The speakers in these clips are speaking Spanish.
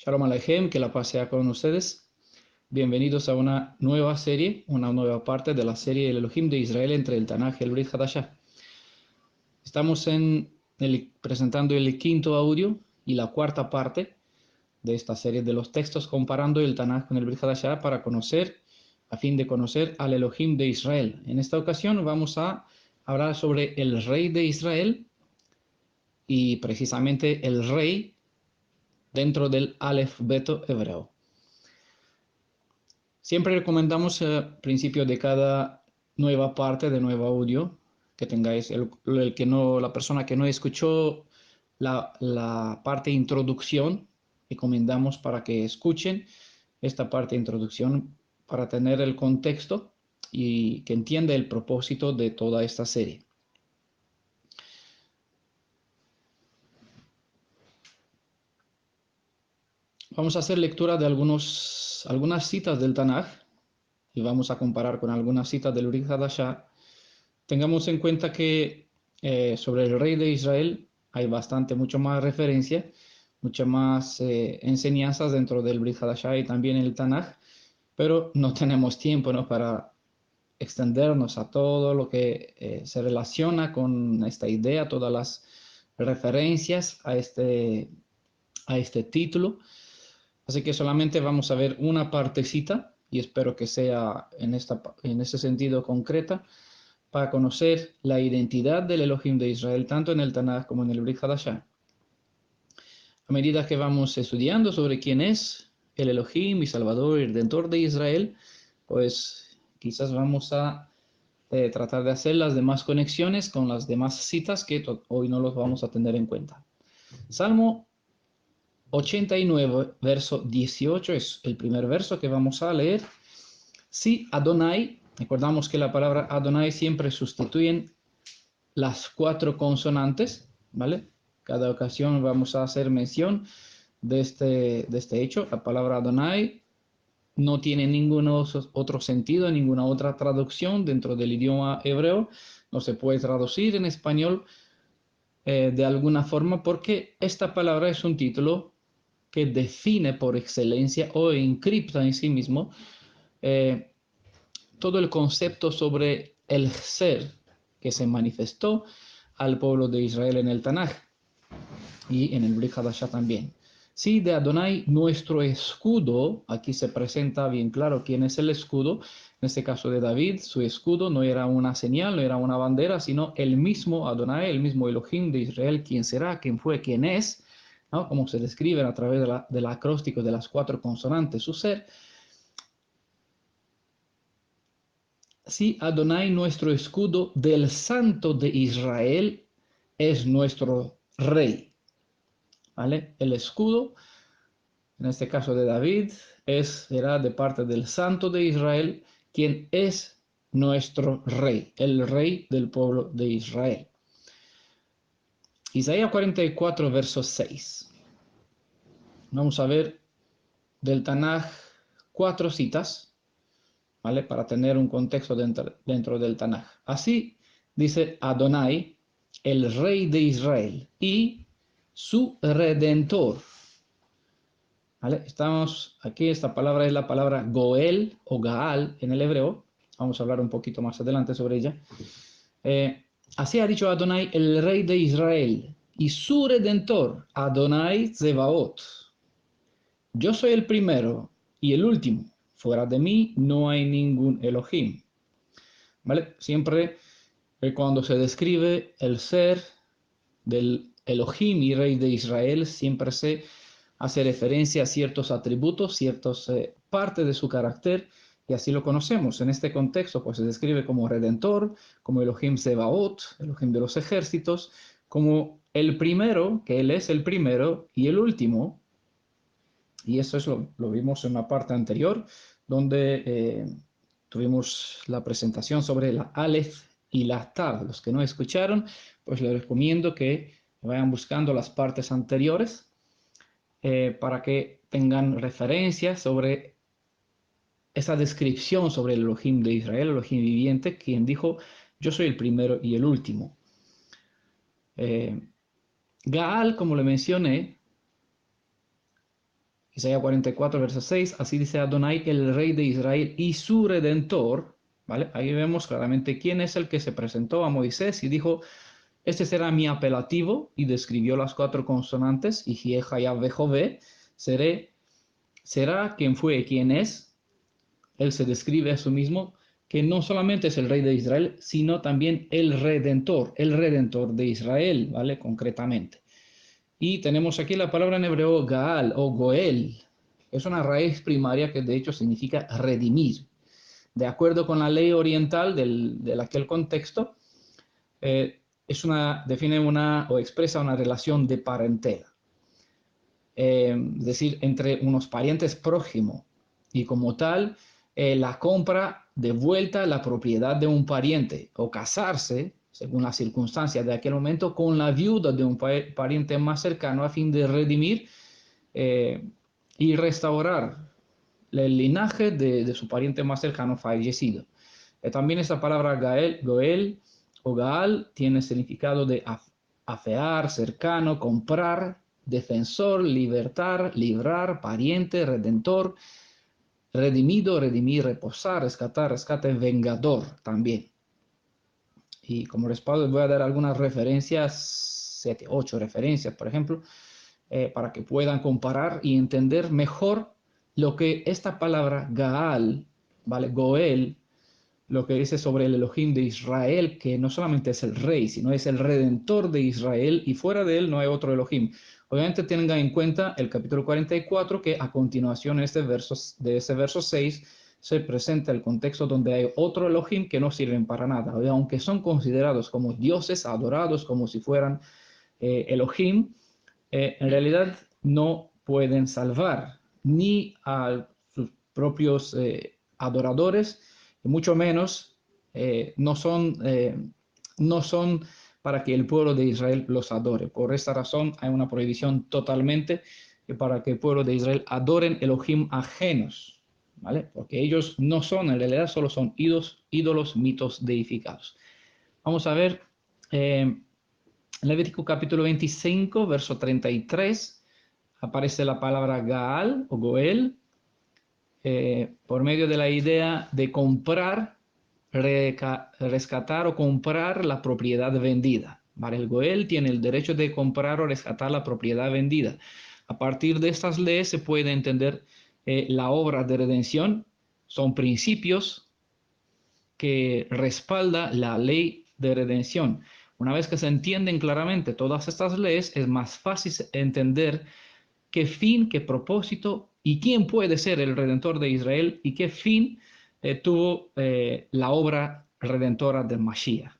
Shalom Aleichem, que la paz sea con ustedes. Bienvenidos a una nueva serie, una nueva parte de la serie El Elohim de Israel entre el Tanaj y el Brit Hadashah. Estamos presentando el quinto audio y la cuarta parte de esta serie de los textos comparando el Tanaj con el Brit Hadashah a fin de conocer al Elohim de Israel. En esta ocasión vamos a hablar sobre el rey de Israel y precisamente el rey dentro del alfabeto hebreo. Siempre recomendamos al principio de cada nueva parte de nuevo audio que tengáis, la persona que no escuchó la parte de introducción, recomendamos para que escuchen esta parte de introducción para tener el contexto y que entienda el propósito de toda esta serie. Vamos a hacer lectura de algunas citas del Tanaj y vamos a comparar con algunas citas del Brit Hadashah. Tengamos en cuenta que sobre el rey de Israel hay mucho más referencia, muchas más enseñanzas dentro del Brit Hadashah y también el Tanaj, pero no tenemos tiempo, ¿no?, para extendernos a todo lo que se relaciona con esta idea, todas las referencias a este título. Así que solamente vamos a ver una partecita y espero que sea en ese sentido concreta para conocer la identidad del Elohim de Israel tanto en el Tanaj como en el Brit Hadashah. A medida que vamos estudiando sobre quién es el Elohim y Salvador y Redentor de Israel, pues quizás vamos a tratar de hacer las demás conexiones con las demás citas que hoy no los vamos a tener en cuenta. Salmo 89, verso 18 es el primer verso que vamos a leer. Si Adonai, recordamos que la palabra Adonai siempre sustituyen las 4 consonantes, ¿vale? Cada ocasión vamos a hacer mención de este hecho. La palabra Adonai no tiene ningún otro sentido, ninguna otra traducción dentro del idioma hebreo. No se puede traducir en español de alguna forma porque esta palabra es un título que define por excelencia o encripta en sí mismo todo el concepto sobre el ser que se manifestó al pueblo de Israel en el Tanaj y en el Brit Hadashah también. Sí, de Adonai, nuestro escudo, aquí se presenta bien claro quién es el escudo. En este caso de David, su escudo no era una señal, no era una bandera, sino el mismo Adonai, el mismo Elohim de Israel, quién será, quién fue, quién es, ¿no?, como se describe a través del acróstico de las 4 consonantes, su ser. Sí, Adonai, nuestro escudo del Santo de Israel, es nuestro rey. ¿Vale? El escudo, en este caso de David, será de parte del Santo de Israel, quien es nuestro rey, el rey del pueblo de Israel. Isaías 44, verso 6. Vamos a ver del Tanaj 4 citas, ¿vale?, para tener un contexto dentro del Tanaj. Así dice Adonai, el rey de Israel y su redentor. ¿Vale? Estamos aquí, esta palabra es la palabra Goel o Gaal en el hebreo. Vamos a hablar un poquito más adelante sobre ella. Así ha dicho Adonai, el rey de Israel y su redentor, Adonai Zebaot. Yo soy el primero y el último. Fuera de mí no hay ningún Elohim. ¿Vale? Siempre cuando se describe el ser del Elohim y rey de Israel, siempre se hace referencia a ciertos atributos, ciertas partes de su carácter, y así lo conocemos. En este contexto, pues se describe como Redentor, como Elohim Sebaot, Elohim de los ejércitos, como el primero, que él es el primero, y el último. Y eso lo vimos en la parte anterior, donde tuvimos la presentación sobre la Aleph y la Tav. Los que no escucharon, pues les recomiendo que vayan buscando las partes anteriores para que tengan referencias sobre esa descripción sobre el Elohim de Israel, el Elohim viviente, quien dijo, yo soy el primero y el último. Gaal, como le mencioné, Isaías 44, verso 6, así dice Adonai, el rey de Israel y su redentor, ¿vale? Ahí vemos claramente quién es el que se presentó a Moisés y dijo, este será mi apelativo, y describió las 4 consonantes, y Jieja Yahvé Jové, será quien fue y quien es. Él se describe a sí mismo que no solamente es el rey de Israel, sino también el redentor de Israel, ¿vale? Concretamente. Y tenemos aquí la palabra en hebreo Gaal o Goel. Es una raíz primaria que de hecho significa redimir. De acuerdo con la ley oriental de aquel contexto, define o expresa una relación de parentela. Es decir, entre unos parientes prójimos. Y como tal, la compra de vuelta la propiedad de un pariente o casarse, según las circunstancias de aquel momento, con la viuda de un pariente más cercano a fin de redimir y restaurar el linaje de su pariente más cercano fallecido. También esta palabra Goel o Gaal tiene significado de afear, cercano, comprar, defensor, libertar, librar, pariente, redentor, redimido, redimir, reposar, rescatar, rescate, vengador también. Y como respaldo les voy a dar algunas referencias, 7, 8 referencias, por ejemplo, para que puedan comparar y entender mejor lo que esta palabra Gaal, ¿vale? Goel, lo que dice sobre el Elohim de Israel, que no solamente es el rey, sino es el redentor de Israel, y fuera de él no hay otro Elohim. Obviamente tengan en cuenta el capítulo 44, que a continuación de ese verso 6 se presenta el contexto donde hay otro Elohim que no sirven para nada, aunque son considerados como dioses adorados como si fueran Elohim, en realidad no pueden salvar ni a sus propios adoradores, y mucho menos no son para que el pueblo de Israel los adore. Por esta razón hay una prohibición totalmente para que el pueblo de Israel adoren Elohim ajenos, ¿vale? Porque ellos no son, en realidad solo son ídolos, mitos deificados. Vamos a ver Levítico capítulo 25, verso 33, aparece la palabra Gaal o Goel, por medio de la idea de comprar, rescatar o comprar la propiedad vendida. ¿Vale? El Goel tiene el derecho de comprar o rescatar la propiedad vendida. A partir de estas leyes se puede entender la obra de redención. Son principios que respalda la ley de redención. Una vez que se entienden claramente todas estas leyes, es más fácil entender qué fin, qué propósito y quién puede ser el Redentor de Israel y qué fin tuvo la obra redentora del Mashiach.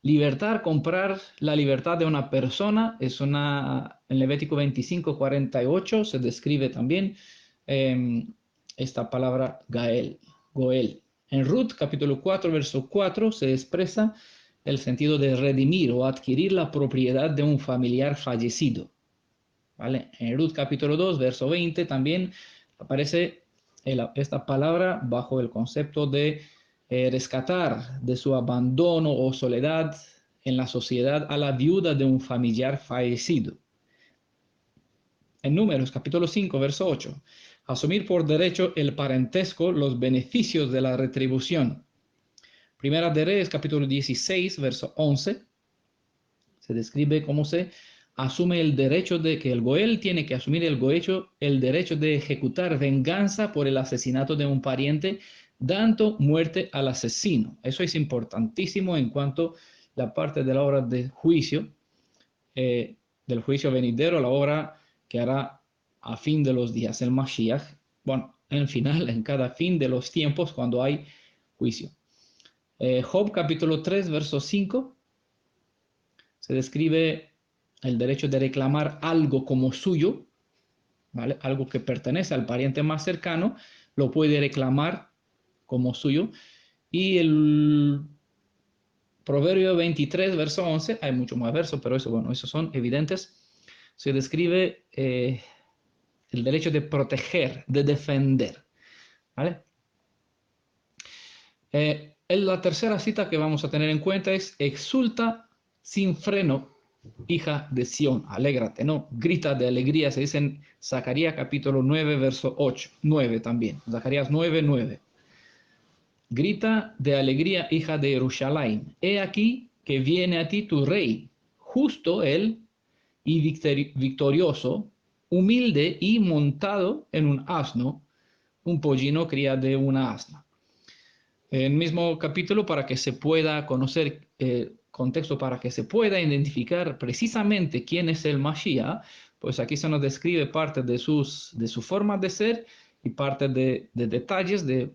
Libertar, comprar la libertad de una persona, en Levítico 25, 48 se describe también esta palabra Goel. En Ruth capítulo 4, verso 4 se expresa el sentido de redimir o adquirir la propiedad de un familiar fallecido. ¿Vale? En Ruth capítulo 2, verso 20 también aparece esta palabra bajo el concepto de rescatar de su abandono o soledad en la sociedad a la viuda de un familiar fallecido. En Números capítulo 5, verso 8, asumir por derecho el parentesco, los beneficios de la retribución. Primera de Reyes capítulo 16, verso 11, se describe cómo se asume el derecho de que el Goel tiene que asumir el derecho de ejecutar venganza por el asesinato de un pariente, dando muerte al asesino. Eso es importantísimo en cuanto a la parte de la obra de juicio, del juicio venidero, la obra que hará a fin de los días, el Mashiach, bueno, en final, en cada fin de los tiempos, cuando hay juicio. Job capítulo 3, verso 5, se describe el derecho de reclamar algo como suyo, ¿vale? Algo que pertenece al pariente más cercano, lo puede reclamar como suyo. Y el Proverbio 23, verso 11, hay mucho más versos, pero esos son evidentes, se describe el derecho de proteger, de defender, ¿vale? La tercera cita que vamos a tener en cuenta es exulta sin freno hija de Sión, alégrate, ¿no? Grita de alegría, se dice en Zacarías capítulo 9, verso 8, 9 también, Zacarías 9, 9. Grita de alegría, hija de Jerusalén. He aquí que viene a ti tu rey, justo él y victorioso, humilde y montado en un asno, un pollino cría de una asna. El mismo capítulo para que se pueda conocer, contexto para que se pueda identificar precisamente quién es el Mashiach, pues aquí se nos describe parte de su forma de ser y parte de detalles de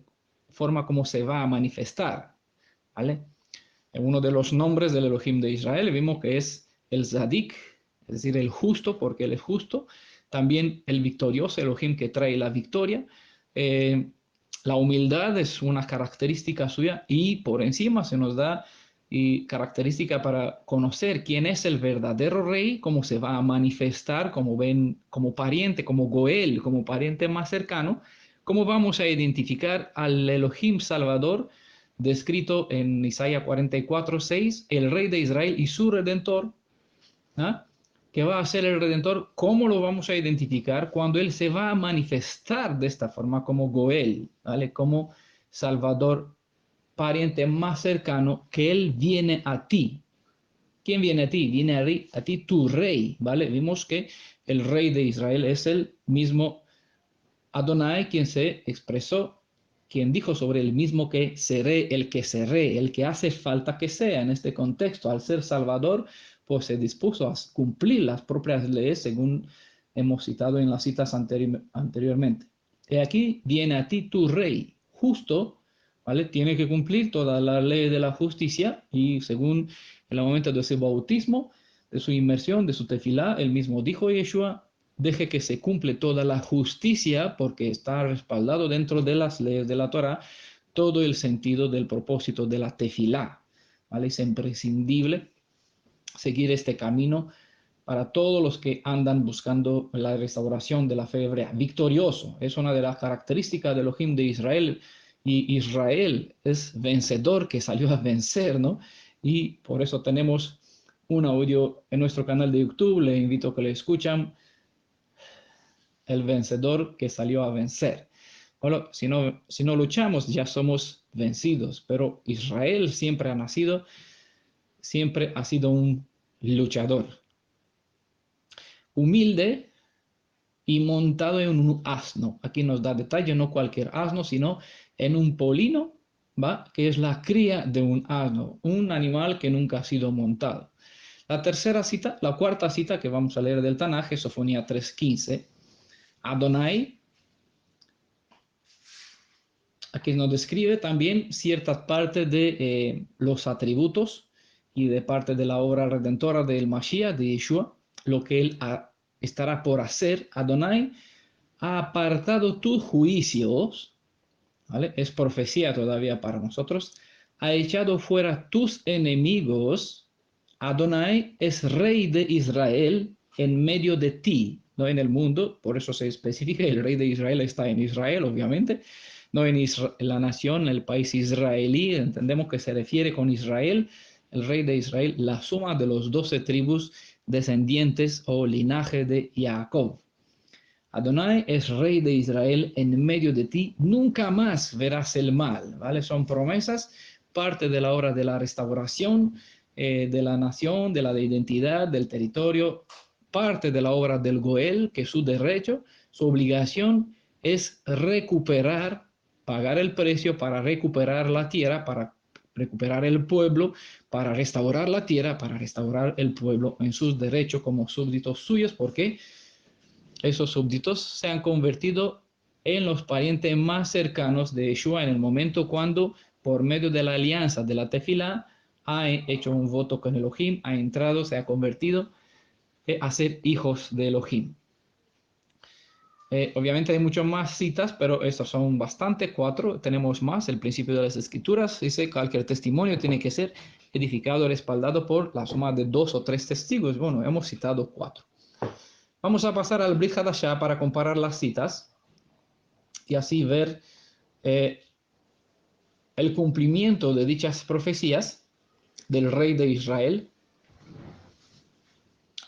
forma como se va a manifestar, ¿vale? En uno de los nombres del Elohim de Israel vimos que es el Zadik, es decir, el justo, porque él es justo, también el victorioso, Elohim que trae la victoria. La humildad es una característica suya y por encima se nos da característica para conocer quién es el verdadero rey, cómo se va a manifestar, como ven, como pariente, como Goel, como pariente más cercano, cómo vamos a identificar al Elohim Salvador, descrito en Isaías 44, 6, el rey de Israel y su redentor, ¿ah? Que va a ser el redentor. ¿Cómo lo vamos a identificar? Cuando él se va a manifestar de esta forma como Goel, ¿vale? Como Salvador, pariente más cercano, que él viene a ti. ¿Quién viene a ti? Viene a ti tu rey, ¿vale? Vimos que el rey de Israel es el mismo Adonai, quien se expresó, quien dijo sobre el mismo que seré, el que hace falta que sea en este contexto. Al ser Salvador, pues se dispuso a cumplir las propias leyes según hemos citado en las citas anteriormente. Y aquí viene a ti tu rey, justo, ¿vale? Tiene que cumplir toda la ley de la justicia y según el momento de su bautismo, de su inmersión, de su tefilá, el mismo dijo Yeshua, deje que se cumple toda la justicia porque está respaldado dentro de las leyes de la Torah todo el sentido del propósito de la tefilá, ¿vale? Es imprescindible seguir este camino para todos los que andan buscando la restauración de la fe hebrea. Victorioso es una de las características del Elohim de Israel, y Israel es vencedor que salió a vencer, ¿no? Y por eso tenemos un audio en nuestro canal de YouTube, les invito a que lo escuchen, el vencedor que salió a vencer. Bueno, si no luchamos, ya somos vencidos, pero Israel siempre ha sido un luchador. Humilde y montado en un asno. Aquí nos da detalle, no cualquier asno, sino en un polino, ¿va? Que es la cría de un asno, un animal que nunca ha sido montado. La cuarta cita que vamos a leer del Tanaj es Sofonía 3:15. Adonai, aquí nos describe también ciertas partes de los atributos y de parte de la obra redentora del Mashiach, de Yeshua, lo que él estará por hacer. Adonai ha apartado tus juicios, ¿vale? Es profecía todavía para nosotros. Ha echado fuera tus enemigos. Adonai es rey de Israel en medio de ti, no en el mundo. Por eso se especifica, el rey de Israel está en Israel, obviamente. No en la nación, el país israelí. Entendemos que se refiere con Israel, el rey de Israel, la suma de los 12 tribus descendientes o linaje de Jacob. Adonai es rey de Israel en medio de ti, nunca más verás el mal, ¿vale? Son promesas, parte de la obra de la restauración de la nación, de la identidad, del territorio, parte de la obra del Goel, que su derecho, su obligación es recuperar, pagar el precio para recuperar la tierra, para recuperar el pueblo, para restaurar la tierra, para restaurar el pueblo en sus derechos como súbditos suyos, porque esos súbditos se han convertido en los parientes más cercanos de Yeshua en el momento cuando, por medio de la alianza de la tefilá, ha hecho un voto con Elohim, ha entrado, se ha convertido a ser hijos de Elohim. Obviamente hay muchas más citas, pero estas son bastante, 4. Tenemos más, el principio de las escrituras. Dice, cualquier testimonio tiene que ser edificado, respaldado por la suma de 2 o 3 testigos. Bueno, hemos citado 4. Vamos a pasar al Brit Hadashah para comparar las citas y así ver el cumplimiento de dichas profecías del rey de Israel.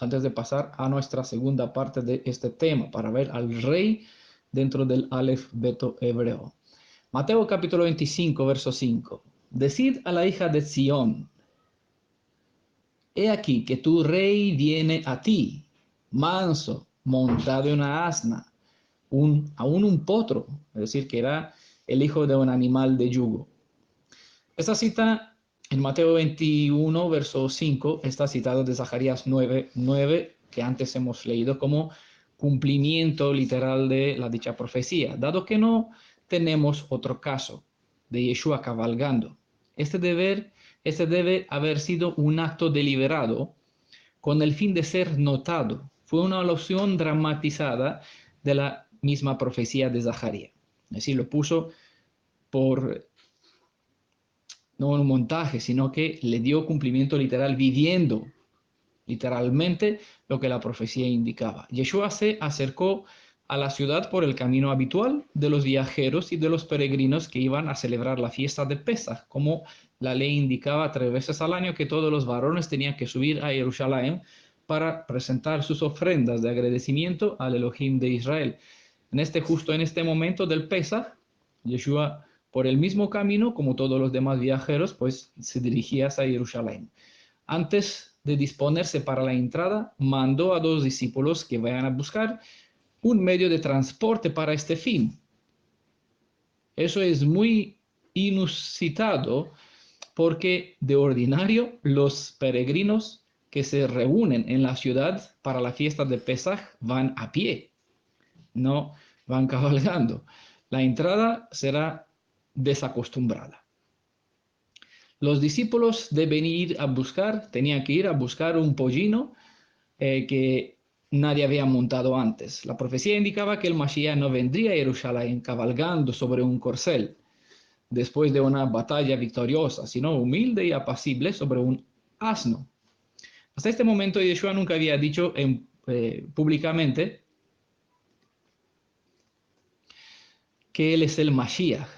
antes de pasar a nuestra segunda parte de este tema, para ver al rey dentro del alfabeto hebreo. Mateo capítulo 25, verso 5. Decid a la hija de Sión: he aquí que tu rey viene a ti, manso, montado en una asna, aún un potro, es decir, que era el hijo de un animal de yugo. Esta cita en Mateo 21, verso 5, está citada de Zacarías 9, que antes hemos leído como cumplimiento literal de la dicha profecía, dado que no tenemos otro caso de Yeshua cabalgando. Este debe haber sido un acto deliberado con el fin de ser notado. Fue una alusión dramatizada de la misma profecía de Zacarías. Es decir, lo puso no un montaje, sino que le dio cumplimiento literal, viviendo literalmente lo que la profecía indicaba. Yeshua se acercó a la ciudad por el camino habitual de los viajeros y de los peregrinos que iban a celebrar la fiesta de Pesaj, como la ley indicaba 3 veces al año que todos los varones tenían que subir a Jerusalén para presentar sus ofrendas de agradecimiento al Elohim de Israel. Justo en este momento del Pesaj, Yeshua, por el mismo camino, como todos los demás viajeros, pues se dirigía hacia Jerusalén. Antes de disponerse para la entrada, mandó a 2 discípulos que vayan a buscar un medio de transporte para este fin. Eso es muy inusitado porque de ordinario los peregrinos que se reúnen en la ciudad para la fiesta de Pesaj van a pie, no van cabalgando. La entrada será desacostumbrada. Los discípulos tenían que ir a buscar un pollino que nadie había montado antes. La profecía indicaba que el Mashiach no vendría a Jerusalén cabalgando sobre un corcel después de una batalla victoriosa, sino humilde y apacible sobre un asno. Hasta este momento Yeshua nunca había dicho públicamente que él es el Mashiach,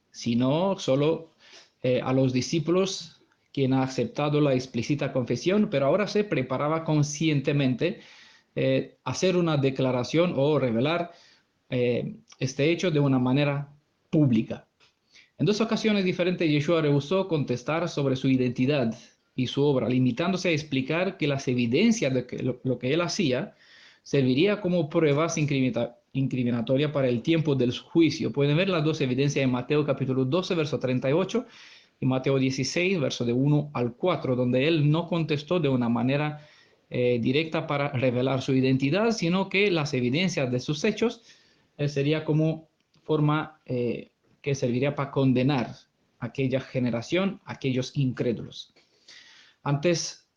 sino solo a los discípulos quien ha aceptado la explícita confesión, pero ahora se preparaba conscientemente hacer una declaración o revelar este hecho de una manera pública. En 2 ocasiones diferentes, Yeshua rehusó contestar sobre su identidad y su obra, limitándose a explicar que las evidencias de que lo que él hacía serviría como pruebas incriminatorias para el tiempo del juicio. Pueden ver las 2 evidencias en Mateo capítulo 12, verso 38 y Mateo 16, verso de 1 al 4, donde él no contestó de una manera directa para revelar su identidad, sino que las evidencias de sus hechos sería como forma que serviría para condenar a aquella generación, a aquellos incrédulos. Antes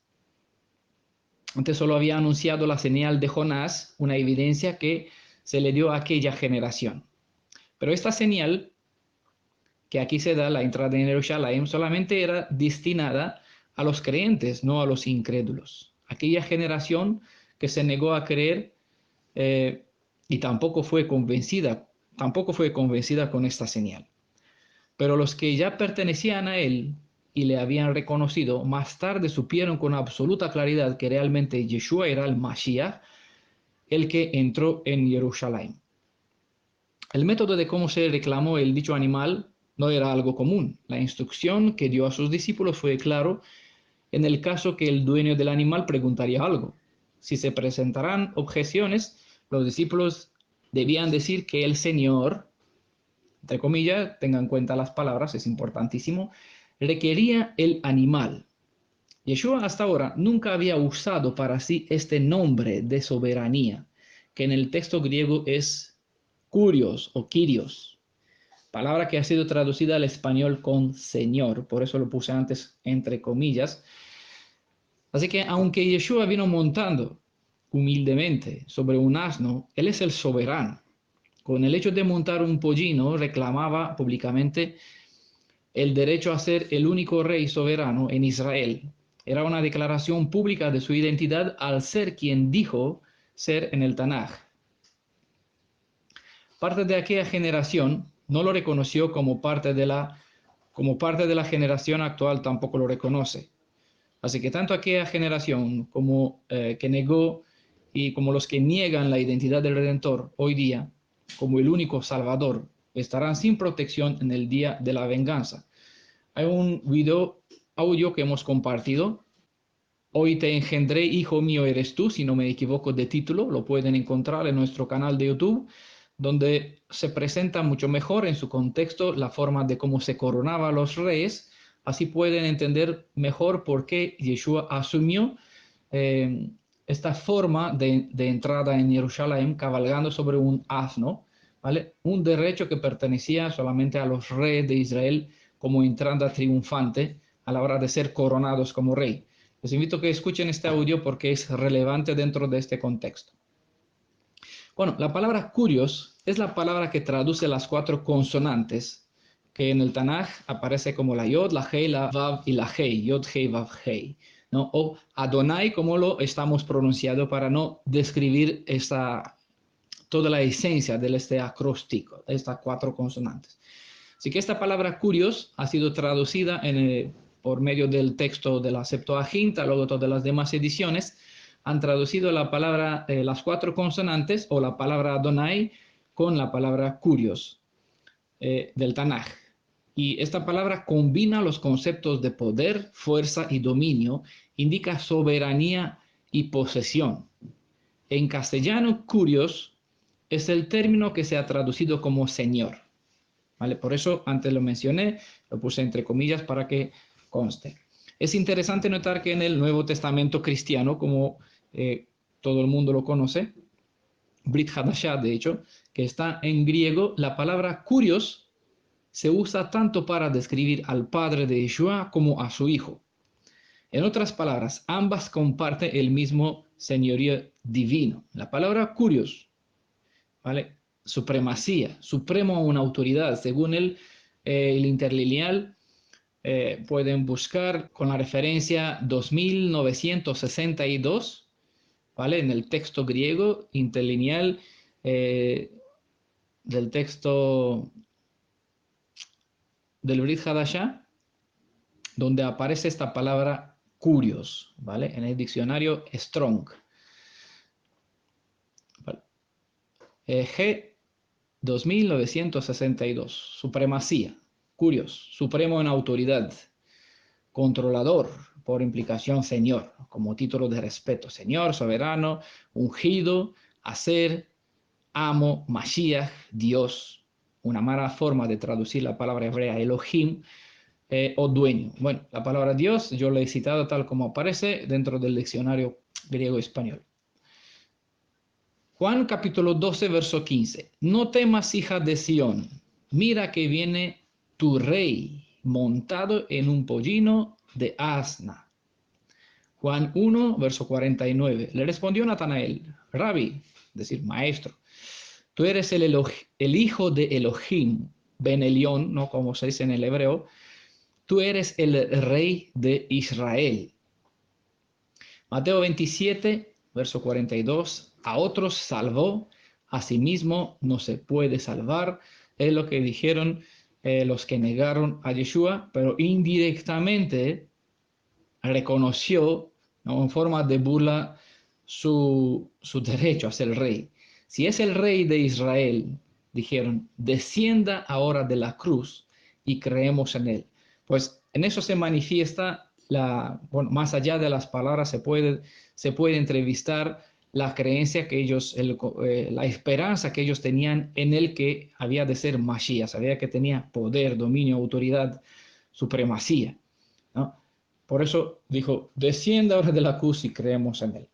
solo había anunciado la señal de Jonás, una evidencia que se le dio a aquella generación. Pero esta señal que aquí se da, la entrada en Jerusalén, solamente era destinada a los creyentes, no a los incrédulos. Aquella generación que se negó a creer y tampoco fue convencida con esta señal. Pero los que ya pertenecían a él y le habían reconocido, más tarde supieron con absoluta claridad que realmente Yeshua era el Mashiach, el que entró en Jerusalén. El método de cómo se reclamó el dicho animal no era algo común. La instrucción que dio a sus discípulos fue claro en el caso que el dueño del animal preguntaría algo. Si se presentaran objeciones, los discípulos debían decir que el Señor, entre comillas, tengan en cuenta las palabras, es importantísimo, requería el animal. Yeshua hasta ahora nunca había usado para sí este nombre de soberanía, que en el texto griego es kurios o kyrios, palabra que ha sido traducida al español con Señor, por eso lo puse antes entre comillas. Así que aunque Yeshua vino montando humildemente sobre un asno, él es el soberano. Con el hecho de montar un pollino reclamaba públicamente el derecho a ser el único rey soberano en Israel. Era una declaración pública de su identidad al ser quien dijo ser en el Tanaj. Parte de aquella generación no lo reconoció como parte de la generación actual tampoco lo reconoce. Así que tanto aquella generación como que negó y como los que niegan la identidad del Redentor hoy día como el único Salvador estarán sin protección en el día de la venganza. Hay un audio que hemos compartido. Hoy te engendré, hijo mío eres tú, si no me equivoco de título, lo pueden encontrar en nuestro canal de YouTube, donde se presenta mucho mejor en su contexto la forma de cómo se coronaba a los reyes. Así pueden entender mejor por qué Yeshua asumió esta forma de entrada en Jerusalén cabalgando sobre un asno, ¿vale? Un derecho que pertenecía solamente a los reyes de Israel como entrada triunfante a la hora de ser coronados como rey. Les invito a que escuchen este audio porque es relevante dentro de este contexto. Bueno, la palabra curios es la palabra que traduce las 4 consonantes que en el Tanaj aparece como la Yod, la Hei, la Vav y la Hei, Yod, Hei, Vav, Hei, ¿no? O Adonai, como lo estamos pronunciando para no describir toda la esencia de este acróstico, de estas 4 consonantes. Así que esta palabra curios ha sido traducida por medio del texto de la Septuaginta, luego todas las demás ediciones han traducido la palabra, las 4 consonantes o la palabra Adonai con la palabra curios del Tanaj. Y esta palabra combina los conceptos de poder, fuerza y dominio, indica soberanía y posesión. En castellano, curios es el término que se ha traducido como Señor. ¿Vale? Por eso antes lo mencioné, lo puse entre comillas para que conste. Es interesante notar que en el Nuevo Testamento cristiano, como todo el mundo lo conoce, Brit Hadashah, de hecho, que está en griego, la palabra curios se usa tanto para describir al padre de Yeshua como a su hijo. En otras palabras, ambas comparten el mismo señorío divino. La palabra curios, ¿vale? Supremacía, supremo a una autoridad, según el interlineal, pueden buscar con la referencia 2962, ¿vale? En el texto griego interlineal del texto del Brit Hadashah, donde aparece esta palabra curios, ¿vale? En el diccionario Strong. ¿Vale? G 2962, supremacía, curios, supremo en autoridad, controlador, por implicación señor, como título de respeto, señor, soberano, ungido, hacer, amo, Mashiach, Dios, una mala forma de traducir la palabra hebrea Elohim, o dueño. Bueno, la palabra Dios yo la he citado tal como aparece dentro del diccionario griego-español. Juan capítulo 12, verso 15. No temas, hija de Sión, mira que viene tu rey montado en un pollino de asna. Juan 1, verso 49. Le respondió Natanael, Rabbi, es decir, maestro, tú eres el hijo de Elohim, Ben Elión, ¿no? Como se dice en el hebreo, tú eres el rey de Israel. Mateo 27, verso 42. A otros salvó, a sí mismo no se puede salvar. Es lo que dijeron los que negaron a Yeshua, pero indirectamente reconoció, ¿no?, en forma de burla su derecho a ser rey. Si es el rey de Israel, dijeron, descienda ahora de la cruz y creemos en él. Pues en eso se manifiesta, bueno, más allá de las palabras, se puede entrevistar la creencia que ellos, la esperanza que ellos tenían en el que había de ser Mashiach, sabía que tenía poder, dominio, autoridad, supremacía, ¿no? Por eso dijo, descienda ahora de la cruz y creemos en él.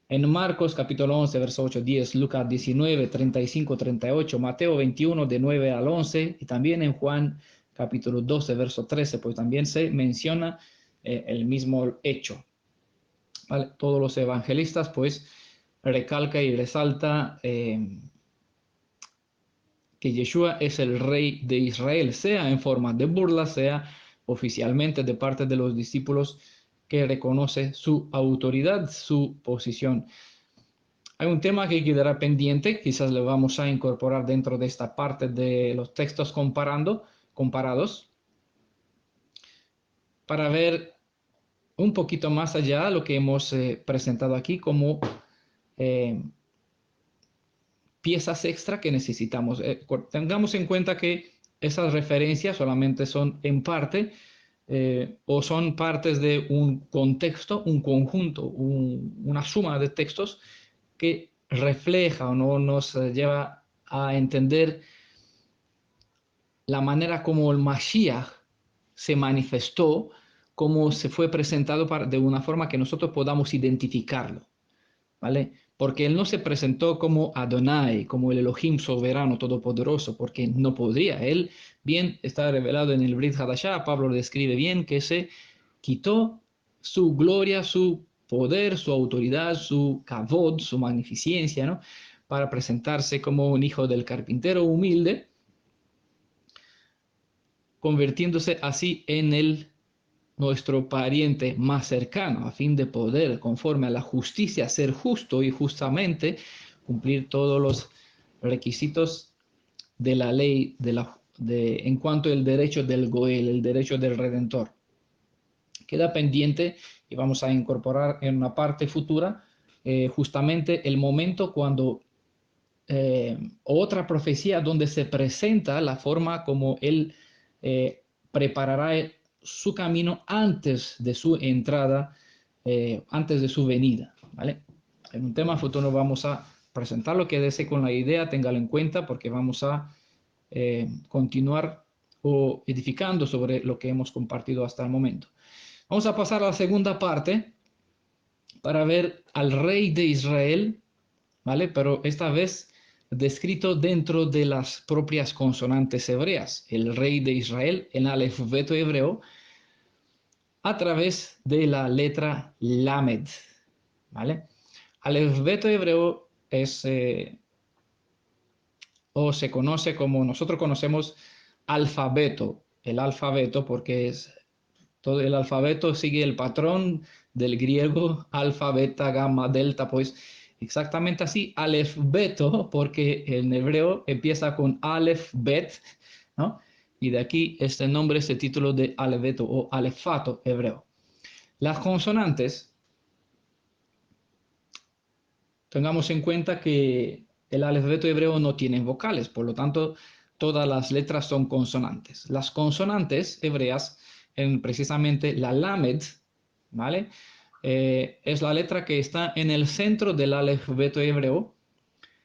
En Marcos capítulo 11, verso 8, 10, Lucas 19, 35, 38, Mateo 21, de 9 al 11, y también en Juan capítulo 12, verso 13, pues también se menciona el mismo hecho. ¿Vale? Todos los evangelistas pues recalca y resalta que Yeshua es el rey de Israel, sea en forma de burla, sea oficialmente de parte de los discípulos que reconoce su autoridad, su posición. Hay un tema que quedará pendiente, quizás lo vamos a incorporar dentro de esta parte de los textos comparados, para ver un poquito más allá de lo que hemos presentado aquí como piezas extra que necesitamos. Tengamos en cuenta que esas referencias solamente son en parte o son partes de un contexto, un conjunto, una suma de textos que refleja o no nos lleva a entender la manera como el Mashiach se manifestó, cómo se fue presentado de una forma que nosotros podamos identificarlo, ¿vale? Porque él no se presentó como Adonai, como el Elohim soberano, todopoderoso, porque no podría. Él bien está revelado en el Brit Hadashah, Pablo describe bien que se quitó su gloria, su poder, su autoridad, su kavod, su magnificencia, ¿no? Para presentarse como un hijo del carpintero humilde, convirtiéndose así en nuestro pariente más cercano, a fin de poder, conforme a la justicia, ser justo y justamente cumplir todos los requisitos de la ley en cuanto al derecho del Goel, el derecho del Redentor. Queda pendiente y vamos a incorporar en una parte futura justamente el momento cuando otra profecía donde se presenta la forma como él preparará su camino antes de su entrada, antes de su venida, ¿vale? En un tema futuro vamos a presentarlo, quédese con la idea, téngalo en cuenta porque vamos a continuar o edificando sobre lo que hemos compartido hasta el momento. Vamos a pasar a la segunda parte para ver al rey de Israel, ¿vale? Pero esta vez descrito dentro de las propias consonantes hebreas, el rey de Israel, el alfabeto hebreo, a través de la letra Lamed, ¿vale? Alfabeto hebreo es, o se conoce como nosotros conocemos alfabeto, el alfabeto porque todo el alfabeto sigue el patrón del griego, alfa, beta, gamma, delta, pues exactamente así, aleph, beto, porque en hebreo empieza con aleph, bet, ¿no? Y de aquí este nombre, este título de alfabeto o alefato hebreo. Las consonantes, tengamos en cuenta que el alfabeto hebreo no tiene vocales, por lo tanto, todas las letras son consonantes. Las consonantes hebreas, precisamente la lamed, ¿vale? Es la letra que está en el centro del alfabeto hebreo.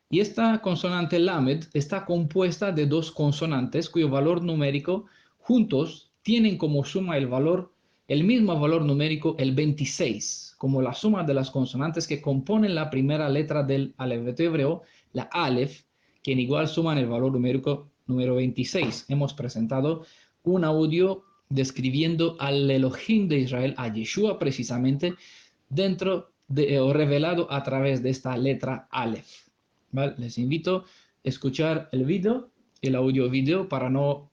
Y esta consonante lamed está compuesta de dos consonantes cuyo valor numérico juntos tienen como suma el mismo valor numérico, el 26, como la suma de las consonantes que componen la primera letra del alfabeto hebreo, la alef, que en igual suman el valor numérico número 26. Hemos presentado un audio describiendo al Elohim de Israel, a Yeshua precisamente, o revelado a través de esta letra alef. ¿Vale? Les invito a escuchar el audio video para no,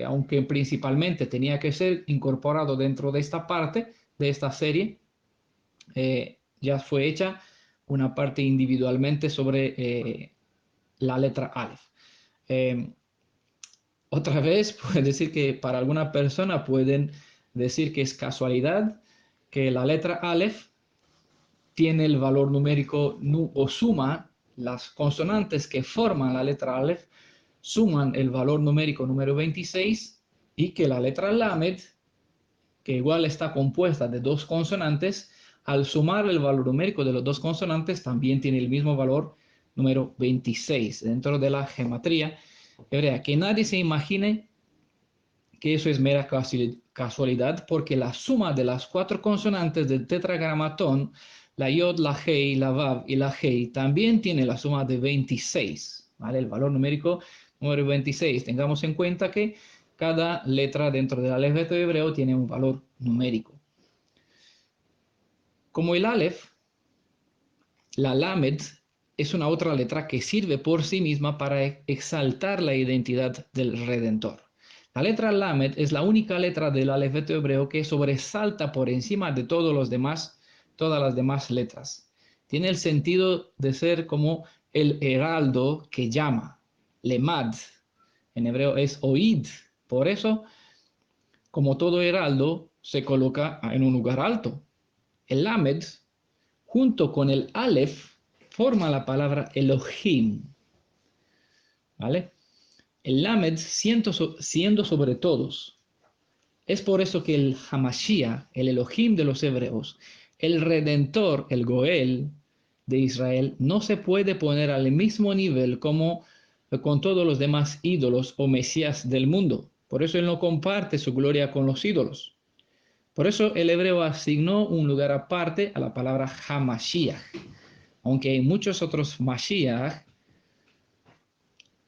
aunque principalmente tenía que ser incorporado dentro de esta parte, de esta serie, ya fue hecha una parte individualmente sobre la letra Aleph. Otra vez, puedo decir que para alguna persona pueden decir que es casualidad que la letra Aleph tiene el valor numérico o suma las consonantes que forman la letra Aleph, suman el valor numérico número 26 y que la letra Lamed, que igual está compuesta de dos consonantes, al sumar el valor numérico de los dos consonantes también tiene el mismo valor número 26 dentro de la gematría hebrea. Que nadie se imagine que eso es mera casualidad, porque la suma de las cuatro consonantes del tetragramatón, la yod, la hei, la vav y la hei, también tiene la suma de 26, ¿vale? El valor numérico número 26. Tengamos en cuenta que cada letra dentro del alfabeto hebreo tiene un valor numérico. Como el alef, la lamed es una otra letra que sirve por sí misma para exaltar la identidad del Redentor. La letra Lamed es la única letra del alfabeto hebreo que sobresalta por encima de todas las demás letras. Tiene el sentido de ser como el heraldo que llama. Lemad, en hebreo es oíd. Por eso, como todo heraldo, se coloca en un lugar alto. El Lamed, junto con el Aleph, forma la palabra Elohim. ¿Vale? El Lamed siendo sobre todos. Es por eso que el Hamashiach, el Elohim de los hebreos, el Redentor, el Goel de Israel, no se puede poner al mismo nivel como con todos los demás ídolos o mesías del mundo. Por eso él no comparte su gloria con los ídolos. Por eso el hebreo asignó un lugar aparte a la palabra Hamashiach. Aunque hay muchos otros Mashiach,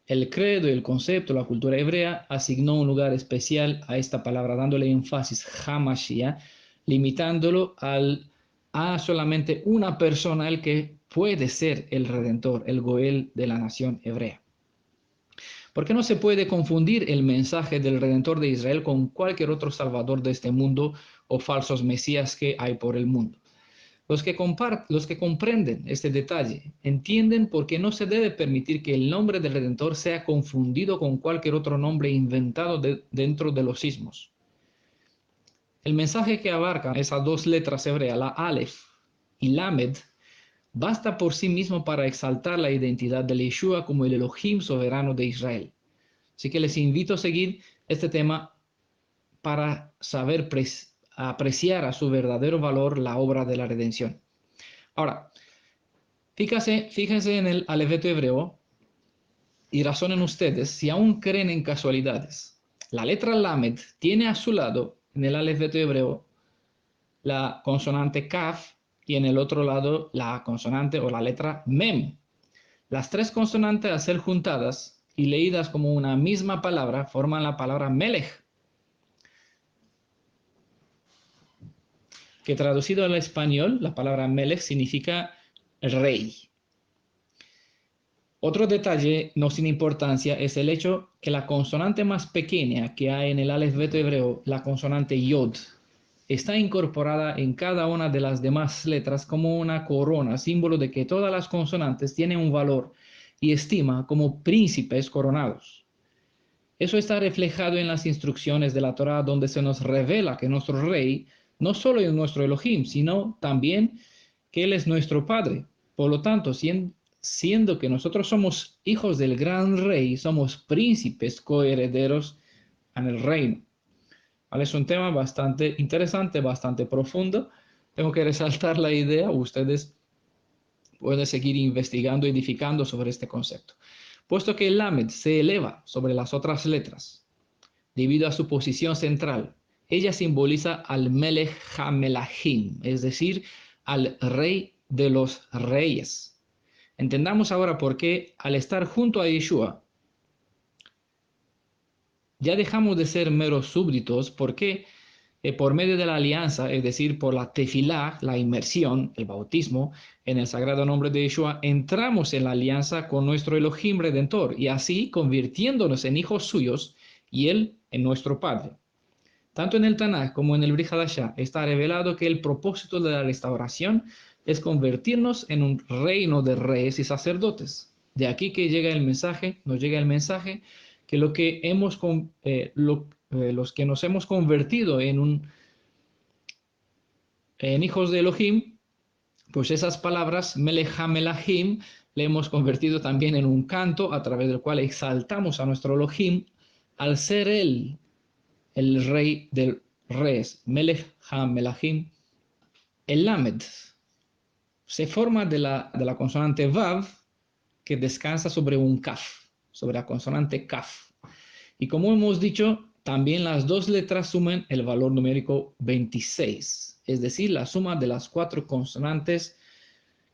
el credo, el concepto, la cultura hebrea asignó un lugar especial a esta palabra, dándole énfasis Hamashiach, limitándolo a solamente una persona, el que puede ser el Redentor, el Goel de la nación hebrea. ¿Por qué no se puede confundir el mensaje del Redentor de Israel con cualquier otro salvador de este mundo o falsos mesías que hay por el mundo? Los que comprenden este detalle entienden por qué no se debe permitir que el nombre del Redentor sea confundido con cualquier otro nombre inventado dentro de los sismos. El mensaje que abarca esas dos letras hebreas, la Aleph y Lamed, basta por sí mismo para exaltar la identidad de Yeshua como el Elohim soberano de Israel. Así que les invito a seguir este tema para saber apreciar a su verdadero valor la obra de la redención. Ahora, fíjense en el alfabeto hebreo y razonen ustedes si aún creen en casualidades. La letra Lamed tiene a su lado, en el alfabeto hebreo, la consonante Kaf y en el otro lado la consonante o la letra Mem. Las tres consonantes al ser juntadas y leídas como una misma palabra forman la palabra Melech, que traducido al español, la palabra Melech significa rey. Otro detalle no sin importancia es el hecho que la consonante más pequeña que hay en el alfabeto hebreo, la consonante Yod, está incorporada en cada una de las demás letras como una corona, símbolo de que todas las consonantes tienen un valor y estima como príncipes coronados. Eso está reflejado en las instrucciones de la Torá, donde se nos revela que nuestro rey no solo es nuestro Elohim, sino también que Él es nuestro Padre. Por lo tanto, siendo que nosotros somos hijos del gran rey, somos príncipes coherederos en el reino. ¿Vale? Es un tema bastante interesante, bastante profundo. Tengo que resaltar la idea, ustedes pueden seguir investigando, edificando sobre este concepto. Puesto que el Lamed se eleva sobre las otras letras, debido a su posición central, ella simboliza al Melech HaMelachim, es decir, al rey de los reyes. Entendamos ahora por qué, al estar junto a Yeshua, ya dejamos de ser meros súbditos, porque por medio de la alianza, es decir, por la tefilá, la inmersión, el bautismo, en el sagrado nombre de Yeshua, entramos en la alianza con nuestro Elohim Redentor, y así convirtiéndonos en hijos suyos, y Él en nuestro Padre. Tanto en el Tanaj como en el Brit Hadashah está revelado que el propósito de la restauración es convertirnos en un reino de reyes y sacerdotes. De aquí que nos llega el mensaje que los que nos hemos convertido en hijos de Elohim, pues esas palabras, Melech HaMelachim, le hemos convertido también en un canto a través del cual exaltamos a nuestro Elohim al ser Él el rey del reyes, Melech HaMelachim. El Lamed se forma de la consonante Vav, que descansa sobre un Kaf, sobre la consonante Kaf. Y como hemos dicho, también las dos letras suman el valor numérico 26, es decir, la suma de las cuatro consonantes,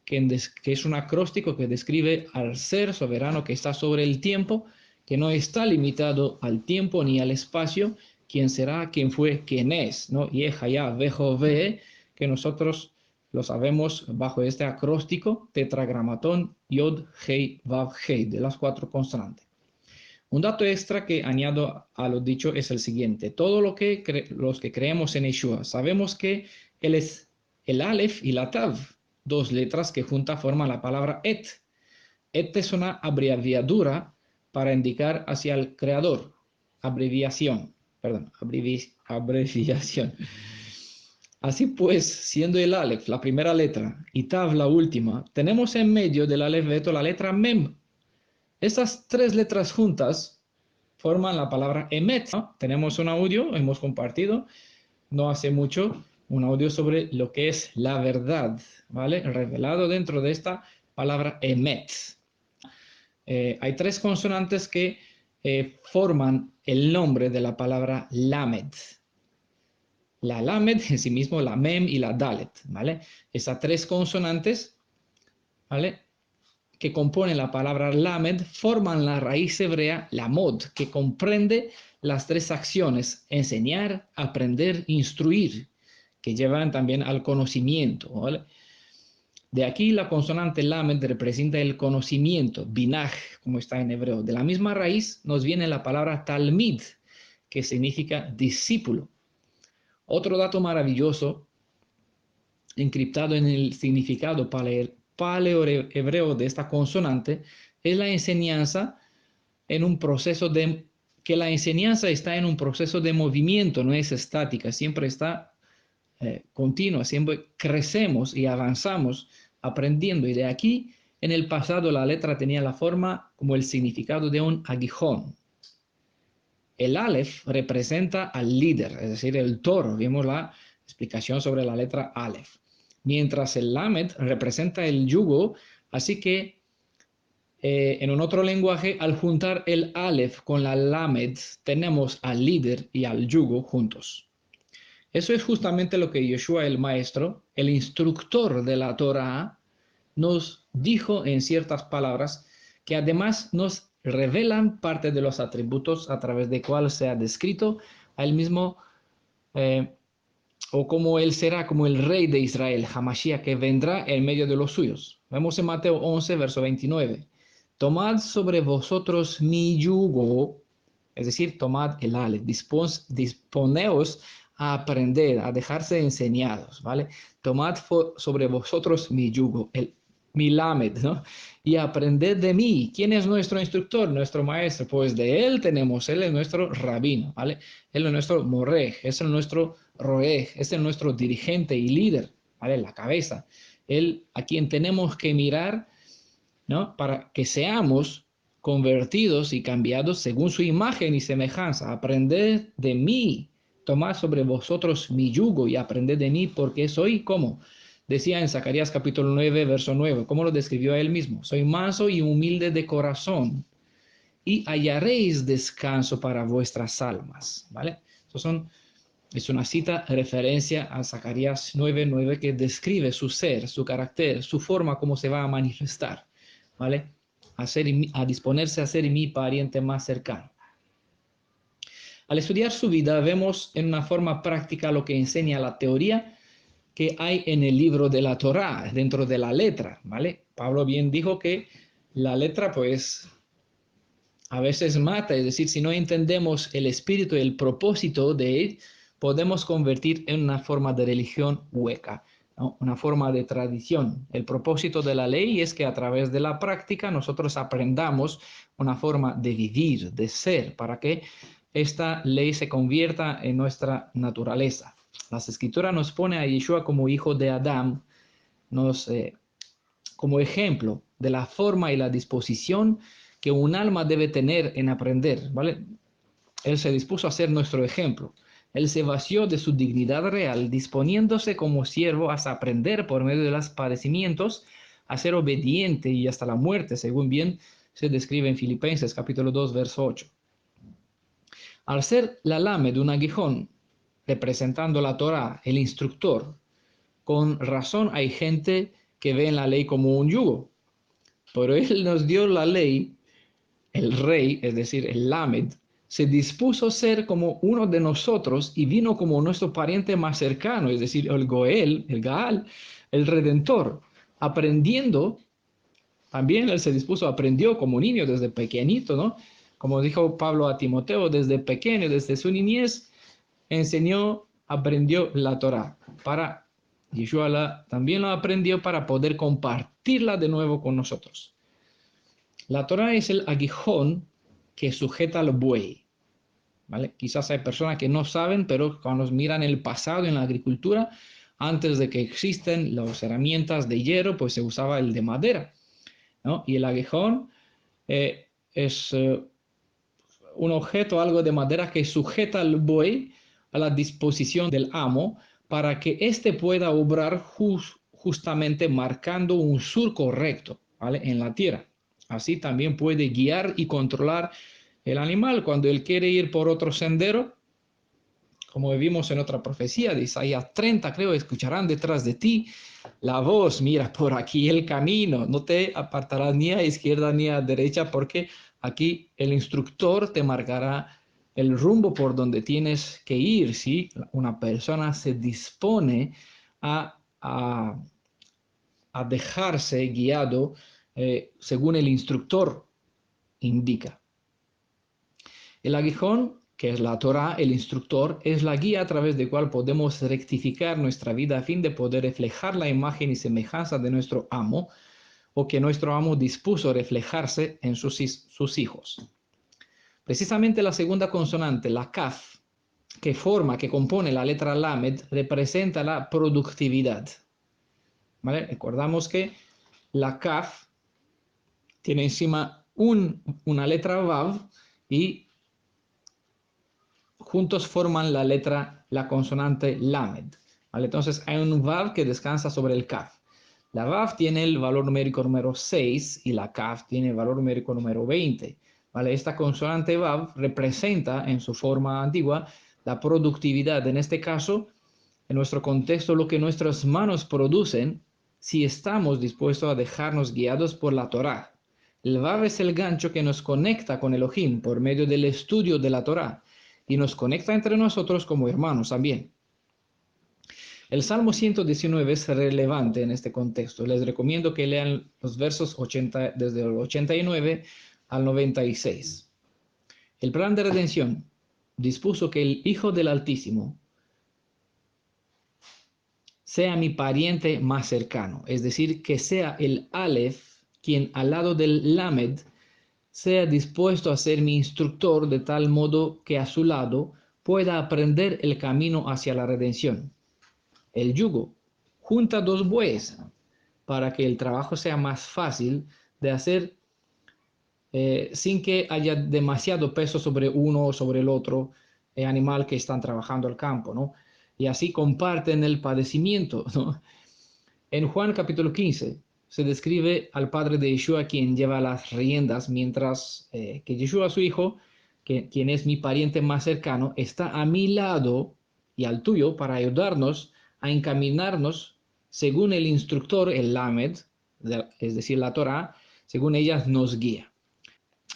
que es un acróstico que describe al ser soberano que está sobre el tiempo, que no está limitado al tiempo ni al espacio, quién será, quién fue, quién es, ¿no? Yehaya, Vejo-Ve, que nosotros lo sabemos bajo este acróstico tetragramatón Yod, Hei, Vav, Hei, de las cuatro consonantes. Un dato extra que añado a lo dicho es el siguiente. Todo los que creemos en Yeshua, sabemos que Él es el Aleph y la Tav, dos letras que juntas forman la palabra Et. Et es una abreviatura para indicar hacia el Creador. abreviación. Así pues, siendo el Aleph la primera letra y Tav la última, tenemos en medio del alfabeto la letra Mem. Estas tres letras juntas forman la palabra Emet, ¿no? Tenemos un audio, hemos compartido, no hace mucho, un audio sobre lo que es la verdad, ¿vale? Revelado dentro de esta palabra Emet. Hay tres consonantes que forman el nombre de la palabra Lamed. La Lamed en sí mismo, la Mem y la Dalet, ¿vale? Esas tres consonantes, ¿vale?, que componen la palabra Lamed forman la raíz hebrea Lamod, que comprende las tres acciones: enseñar, aprender, instruir, que llevan también al conocimiento, ¿vale? De aquí la consonante Lamed representa el conocimiento, binaj, como está en hebreo. De la misma raíz nos viene la palabra Talmid, que significa discípulo. Otro dato maravilloso, encriptado en el significado paleohebreo de esta consonante, es la enseñanza en un proceso de... que la enseñanza está en un proceso de movimiento, no es estática, siempre está continua, siempre crecemos y avanzamos aprendiendo. Y de aquí, en el pasado, la letra tenía la forma como el significado de un aguijón. El Aleph representa al líder, es decir, el toro. Vimos la explicación sobre la letra Aleph. Mientras el Lamed representa el yugo, así que en un otro lenguaje, al juntar el Aleph con la Lamed, tenemos al líder y al yugo juntos. Eso es justamente lo que Yeshua, el maestro, el instructor de la Torah, nos dijo en ciertas palabras que además nos revelan parte de los atributos a través de cual se ha descrito a él mismo, o como él será como el rey de Israel, Hamashiach, que vendrá en medio de los suyos. Vemos en Mateo 11, verso 29. Tomad sobre vosotros mi yugo, es decir, tomad el Aleph, disponeos a aprender, a dejarse enseñados, ¿vale? Tomad sobre vosotros mi yugo, mi Lamed, ¿no? Y aprended de mí. ¿Quién es nuestro instructor, nuestro maestro? Pues de él tenemos, él es nuestro rabino, ¿vale? Él es nuestro morej, es nuestro roej, es nuestro dirigente y líder, ¿vale? La cabeza. Él a quien tenemos que mirar, ¿no?, para que seamos convertidos y cambiados según su imagen y semejanza. Aprended de mí, tomad sobre vosotros mi yugo y aprended de mí, porque soy como decía en Zacarías capítulo 9, verso 9, como lo describió él mismo: soy manso y humilde de corazón, y hallaréis descanso para vuestras almas, ¿vale? Es una cita, referencia a Zacarías 9:9, que describe su ser, su carácter, su forma, cómo se va a manifestar, ¿vale? A disponerse a ser mi pariente más cercano. Al estudiar su vida, vemos en una forma práctica lo que enseña la teoría que hay en el libro de la Torá, dentro de la letra, ¿vale? Pablo bien dijo que la letra, pues, a veces mata, es decir, si no entendemos el espíritu y el propósito de él, podemos convertir en una forma de religión hueca, ¿no?, una forma de tradición. El propósito de la ley es que a través de la práctica nosotros aprendamos una forma de vivir, de ser, para que esta ley se convierta en nuestra naturaleza. Las Escrituras nos pone a Yeshua como hijo de Adán, como ejemplo de la forma y la disposición que un alma debe tener en aprender, ¿vale? Él se dispuso a ser nuestro ejemplo. Él se vació de su dignidad real, disponiéndose como siervo hasta aprender por medio de los padecimientos a ser obediente y hasta la muerte, según bien se describe en Filipenses capítulo 2, verso 8. Al ser la lame de un aguijón, representando la Torá, el instructor, con razón hay gente que ve en la ley como un yugo, pero él nos dio la ley. El rey, es decir, el Lamed, se dispuso a ser como uno de nosotros y vino como nuestro pariente más cercano, es decir, el Goel, el Gaal, el Redentor. Aprendiendo, también él se dispuso, aprendió como niño desde pequeñito, ¿no? Como dijo Pablo a Timoteo, desde pequeño, desde su niñez, enseñó, aprendió la Torá. Yeshua también lo aprendió para poder compartirla de nuevo con nosotros. La Torá es el aguijón que sujeta al buey, ¿vale? Quizás hay personas que no saben, pero cuando miran el pasado en la agricultura, antes de que existen las herramientas de hierro, pues se usaba el de madera, ¿no? Y el aguijón es un objeto, algo de madera que sujeta al buey a la disposición del amo para que éste pueda obrar justamente marcando un surco recto, ¿vale? En la tierra. Así también puede guiar y controlar el animal cuando él quiere ir por otro sendero, como vimos en otra profecía de Isaías 30, creo, escucharán detrás de ti la voz, mira, por aquí el camino, no te apartarás ni a izquierda ni a derecha, porque aquí el instructor te marcará el rumbo por donde tienes que ir, ¿sí? Una persona se dispone a dejarse guiado según el instructor indica. El aguijón, que es la Torá, el instructor, es la guía a través de la cual podemos rectificar nuestra vida a fin de poder reflejar la imagen y semejanza de nuestro amo, o que nuestro amo dispuso reflejarse en sus hijos. Precisamente la segunda consonante, la kaf, que compone la letra lamed, representa la productividad. ¿Vale? Recordamos que la kaf tiene encima una letra vav y juntos forman la consonante lamed. ¿Vale? Entonces hay un vav que descansa sobre el kaf. La vav tiene el valor numérico número 6 y la kaf tiene el valor numérico número 20. ¿Vale? Esta consonante vav representa en su forma antigua la productividad. En este caso, en nuestro contexto, lo que nuestras manos producen si estamos dispuestos a dejarnos guiados por la Torá. El vav es el gancho que nos conecta con Elohim por medio del estudio de la Torá y nos conecta entre nosotros como hermanos también. El Salmo 119 es relevante en este contexto. Les recomiendo que lean los versos 80, desde el 89 al 96. El plan de redención dispuso que el Hijo del Altísimo sea mi pariente más cercano, es decir, que sea el Aleph quien al lado del Lamed sea dispuesto a ser mi instructor de tal modo que a su lado pueda aprender el camino hacia la redención. El yugo junta dos bueyes para que el trabajo sea más fácil de hacer sin que haya demasiado peso sobre uno o sobre el otro animal que están trabajando al campo, ¿no? Y así comparten el padecimiento, ¿no? En Juan capítulo 15 se describe al padre de Yeshua quien lleva las riendas, mientras que Yeshua, su hijo, quien es mi pariente más cercano, está a mi lado y al tuyo para ayudarnos a encaminarnos según el instructor, el Lamed, es decir, la Torá, según ella nos guía.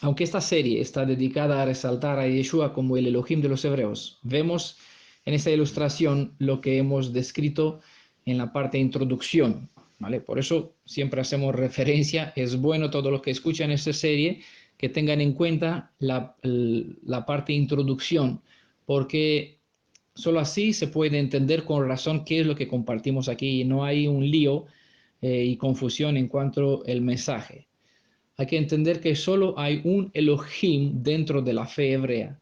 Aunque esta serie está dedicada a resaltar a Yeshua como el Elohim de los hebreos, vemos en esta ilustración lo que hemos descrito en la parte de introducción, ¿vale? Por eso siempre hacemos referencia, es bueno todo lo que escuchan en esta serie, que tengan en cuenta la parte de introducción, porque solo así se puede entender con razón qué es lo que compartimos aquí y no hay un lío y confusión en cuanto al mensaje. Hay que entender que solo hay un Elohim dentro de la fe hebrea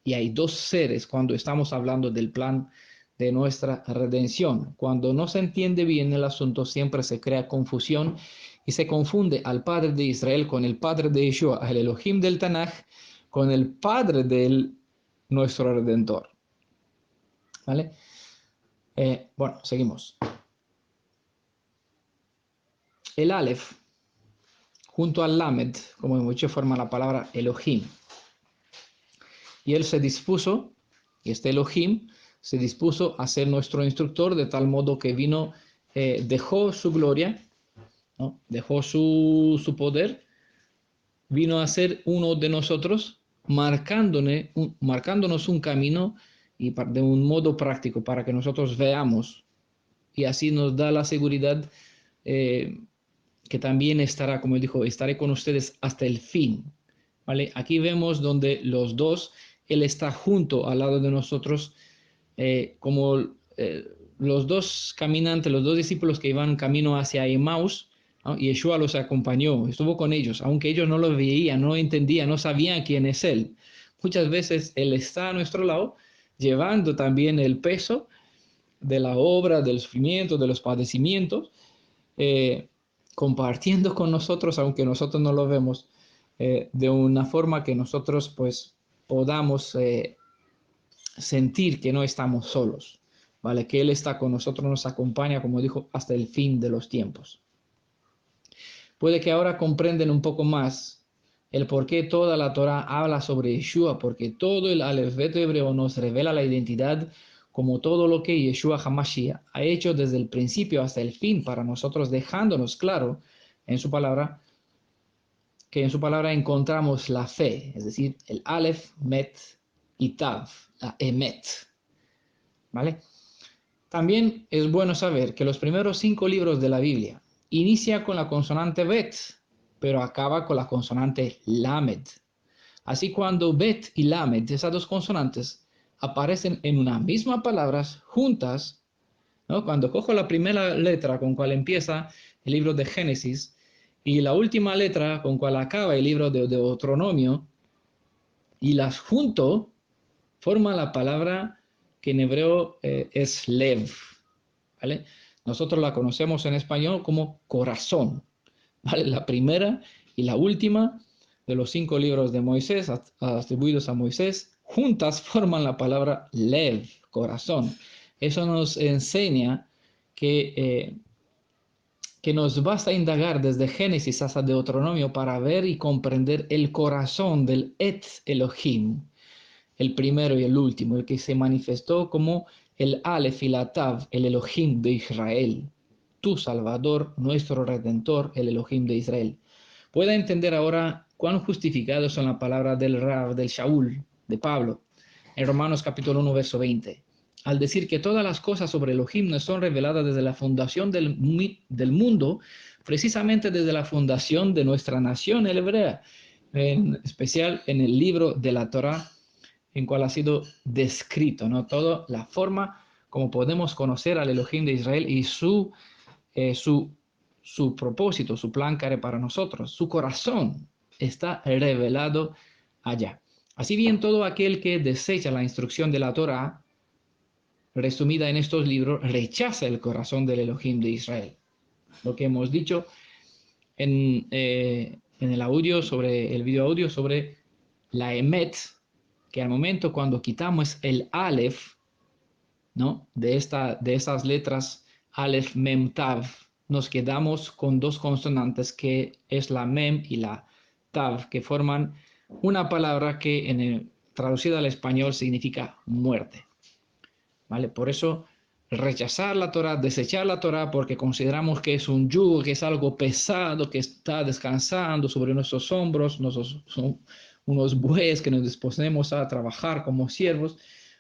y hay dos seres cuando estamos hablando del plan de nuestra redención. Cuando no se entiende bien el asunto, siempre se crea confusión y se confunde al Padre de Israel con el Padre de Yeshua, el Elohim del Tanaj, con el Padre de nuestro Redentor. ¿Vale? Bueno, seguimos. El Aleph, junto al Lamed, como hemos dicho, forma la palabra Elohim. Y él se dispuso, y este Elohim se dispuso a ser nuestro instructor de tal modo que vino, dejó su gloria, ¿no? Dejó su poder, vino a ser uno de nosotros, marcándonos un camino y de un modo práctico para que nosotros veamos. Y así nos da la seguridad que también estará, como él dijo, estaré con ustedes hasta el fin. ¿Vale? Aquí vemos donde los dos, él está junto al lado de nosotros, como los dos caminantes, los dos discípulos que iban camino hacia Emmaus, ¿no? Y Yeshua los acompañó, estuvo con ellos, aunque ellos no lo veían, no entendían, no sabían quién es él, muchas veces Él está a nuestro lado, llevando también el peso de la obra, del sufrimiento, de los padecimientos, compartiendo con nosotros, aunque nosotros no lo vemos, de una forma que nosotros pues podamos sentir que no estamos solos, ¿vale? Que Él está con nosotros, nos acompaña, como dijo, hasta el fin de los tiempos. Puede que ahora comprenden un poco más el por qué toda la Torah habla sobre Yeshua, porque todo el alfabeto hebreo nos revela la identidad como todo lo que Yeshua HaMashiach ha hecho desde el principio hasta el fin para nosotros, dejándonos claro en su palabra, que en su palabra encontramos la fe, es decir, el Aleph, Met y Tav, la Emet, ¿vale? También es bueno saber que los primeros 5 libros de la Biblia inicia con la consonante Bet, pero acaba con la consonante Lamed. Así cuando Bet y Lamed, esas dos consonantes, aparecen en una misma palabra juntas, ¿no? Cuando cojo la primera letra con cual empieza el libro de Génesis y la última letra con cual acaba el libro de Deuteronomio y las junto, forma la palabra que en hebreo es Lev, ¿vale? Nosotros la conocemos en español como corazón, ¿vale? La primera y la última de los 5 libros de Moisés atribuidos a Moisés, juntas forman la palabra Lev, corazón. Eso nos enseña que nos basta indagar desde Génesis hasta Deuteronomio para ver y comprender el corazón del Et Elohim, el primero y el último, el que se manifestó como el Aleph y la Tav, el Elohim de Israel, tu Salvador, nuestro Redentor, el Elohim de Israel. Pueda entender ahora cuán justificados son las palabras del Rab, del Shaul, de Pablo, en Romanos capítulo 1, verso 20, al decir que todas las cosas sobre Elohim nos son reveladas desde la fundación del mundo, precisamente desde la fundación de nuestra nación hebrea, en especial en el libro de la Torá, en cual ha sido descrito, ¿no? Toda la forma como podemos conocer al Elohim de Israel y su propósito, su plan que hará para nosotros. Su corazón está revelado allá. Así bien, todo aquel que desecha la instrucción de la Torah, resumida en estos libros, rechaza el corazón del Elohim de Israel. Lo que hemos dicho en el audio, el video audio sobre la Emet, que al momento cuando quitamos el Aleph, ¿no? de esas letras Aleph, Mem, Tav, nos quedamos con 2 consonantes que es la Mem y la Tav, que forman una palabra que traducida al español significa muerte, ¿vale? Por eso rechazar la Torah, desechar la Torah porque consideramos que es un yugo, que es algo pesado, que está descansando sobre nuestros hombros, son unos bueyes que nos disponemos a trabajar como siervos,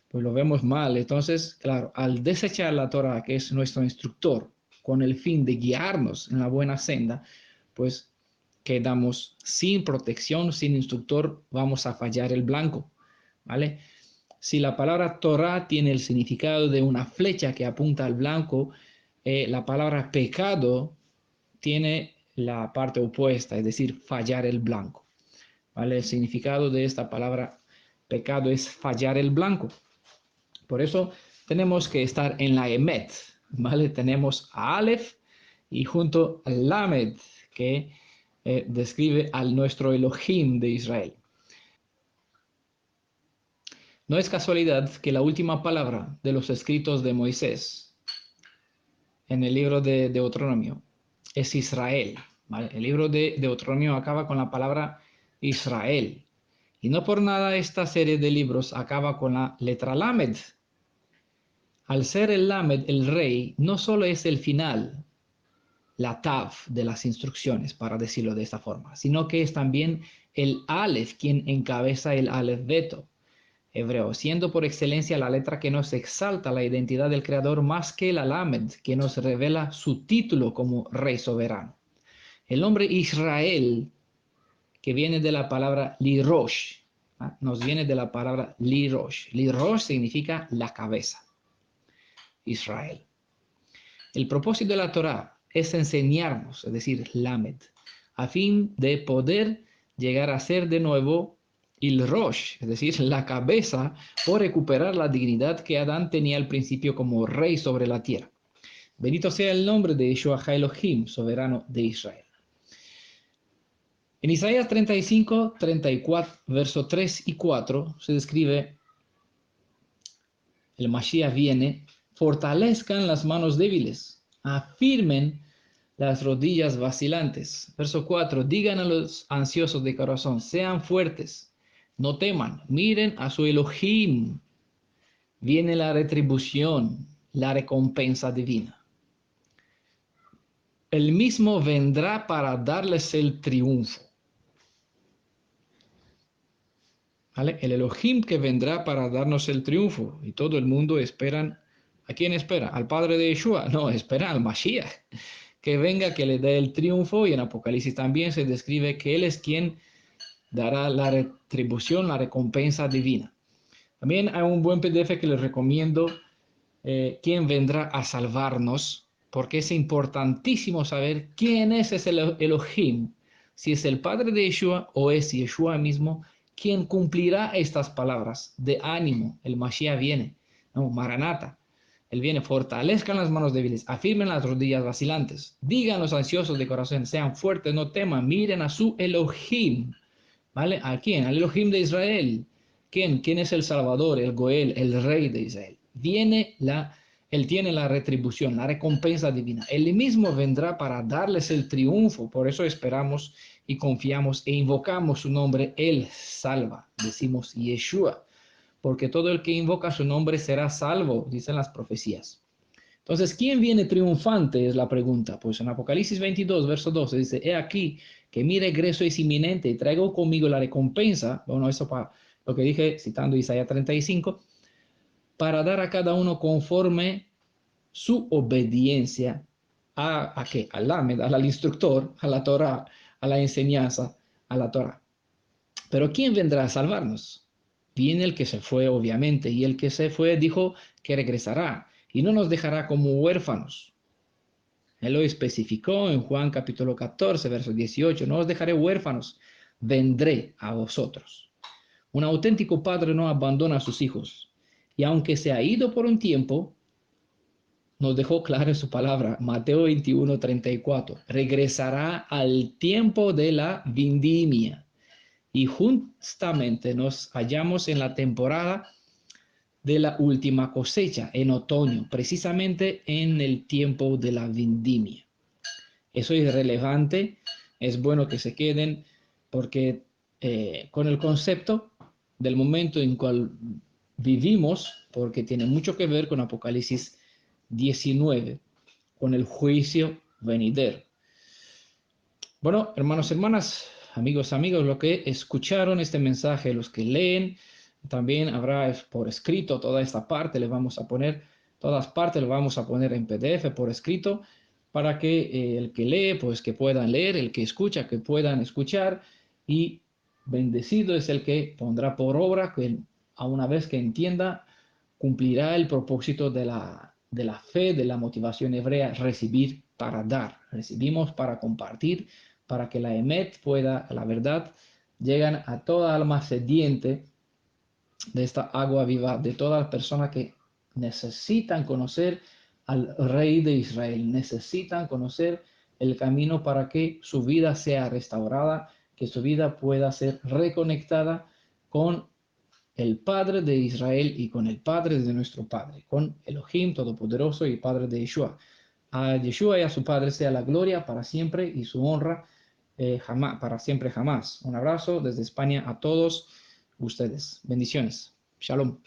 pues lo vemos mal. Entonces, claro, al desechar la Torah, que es nuestro instructor, con el fin de guiarnos en la buena senda, pues quedamos sin protección, sin instructor, vamos a fallar el blanco, ¿vale? Si la palabra Torah tiene el significado de una flecha que apunta al blanco, la palabra pecado tiene la parte opuesta, es decir, fallar el blanco, ¿vale? El significado de esta palabra pecado es fallar el blanco. Por eso tenemos que estar en la Emet, ¿vale? Tenemos a Aleph y junto al Lamed, que describe al nuestro Elohim de Israel. No es casualidad que la última palabra de los escritos de Moisés en el libro de Deuteronomio es Israel, ¿vale? El libro de Deuteronomio acaba con la palabra Israel. Y no por nada esta serie de libros acaba con la letra Lamed. Al ser el Lamed el rey, no solo es el final, la Tav de las instrucciones, para decirlo de esta forma, sino que es también el Aleph quien encabeza el Aleph Beto hebreo, siendo por excelencia la letra que nos exalta la identidad del Creador más que el Lamed, que nos revela su título como Rey soberano. El nombre Israel, que viene de la palabra Lirosh, nos viene de la palabra Lirosh. Lirosh significa la cabeza, Israel. El propósito de la Torah es enseñarnos, es decir, Lamed, a fin de poder llegar a ser de nuevo el Rosh, es decir, la cabeza, por recuperar la dignidad que Adán tenía al principio como rey sobre la tierra. Bendito sea el nombre de Yeshua Elohim, soberano de Israel. En Isaías 35, 34, versos 3 y 4 se describe: el Mashiach viene, fortalezcan las manos débiles, afirmen las rodillas vacilantes. Verso 4, digan a los ansiosos de corazón, sean fuertes, no teman, miren a su Elohim. Viene la retribución, la recompensa divina. Él mismo vendrá para darles el triunfo. ¿Vale? El Elohim que vendrá para darnos el triunfo. Y todo el mundo esperan. ¿A quién espera? ¿Al padre de Yeshua? No, espera al Mashiach. Que venga, que le dé el triunfo. Y en Apocalipsis también se describe que Él es quien dará la retribución, la recompensa divina. También hay un buen PDF que les recomiendo. ¿Quién vendrá a salvarnos? Porque es importantísimo saber quién es ese Elohim. Si es el padre de Yeshua o es Yeshua mismo quien cumplirá estas palabras de ánimo. El Mashiach viene, no, Maranata. Él viene, fortalezcan las manos débiles, afirmen las rodillas vacilantes, digan los ansiosos de corazón, sean fuertes, no teman, miren a su Elohim. ¿Vale? ¿A quién? Al Elohim de Israel. ¿Quién? ¿Quién es el Salvador, el Goel, el Rey de Israel? Él tiene la retribución, la recompensa divina. Él mismo vendrá para darles el triunfo. Por eso esperamos y confiamos e invocamos su nombre. Él salva. Decimos Yeshua. Porque todo el que invoca su nombre será salvo, dicen las profecías. Entonces, ¿quién viene triunfante? Es la pregunta. Pues en Apocalipsis 22, verso 12, dice: he aquí que mi regreso es inminente y traigo conmigo la recompensa. Bueno, eso para lo que dije citando Isaías 35, para dar a cada uno conforme su obediencia ¿a qué? Al Lamed, al instructor, a la Torah, a la enseñanza, a la Torah. Pero ¿quién vendrá a salvarnos? Viene el que se fue, obviamente, y el que se fue dijo que regresará y no nos dejará como huérfanos. Él lo especificó en Juan capítulo 14, verso 18, no os dejaré huérfanos, vendré a vosotros. Un auténtico padre no abandona a sus hijos, y aunque se ha ido por un tiempo, nos dejó claro en su palabra, Mateo 21, 34, regresará al tiempo de la vendimia. Y justamente nos hallamos en la temporada de la última cosecha, en otoño, precisamente en el tiempo de la vendimia. Eso es relevante, es bueno que se queden, porque con el concepto del momento en cual vivimos, porque tiene mucho que ver con Apocalipsis 19, con el juicio venidero. Bueno, hermanos, hermanas, amigos, los que escucharon este mensaje, los que leen, también habrá por escrito toda esta parte, le vamos a poner, todas partes le vamos a poner en PDF por escrito, para que el que lee, pues que puedan leer, el que escucha, que puedan escuchar, y bendecido es el que pondrá por obra, que a una vez que entienda, cumplirá el propósito de la fe, de la motivación hebrea, recibir para dar. Recibimos para compartir, para que la emet pueda, la verdad, llegan a toda alma sediente de esta agua viva, de todas las personas que necesitan conocer al Rey de Israel, necesitan conocer el camino para que su vida sea restaurada, que su vida pueda ser reconectada con el Padre de Israel y con el Padre de nuestro Padre, con Elohim Todopoderoso y Padre de Yeshua. A Yeshua y a su Padre sea la gloria para siempre y su honra jamás, para siempre jamás. Un abrazo desde España a todos ustedes. Bendiciones. Shalom.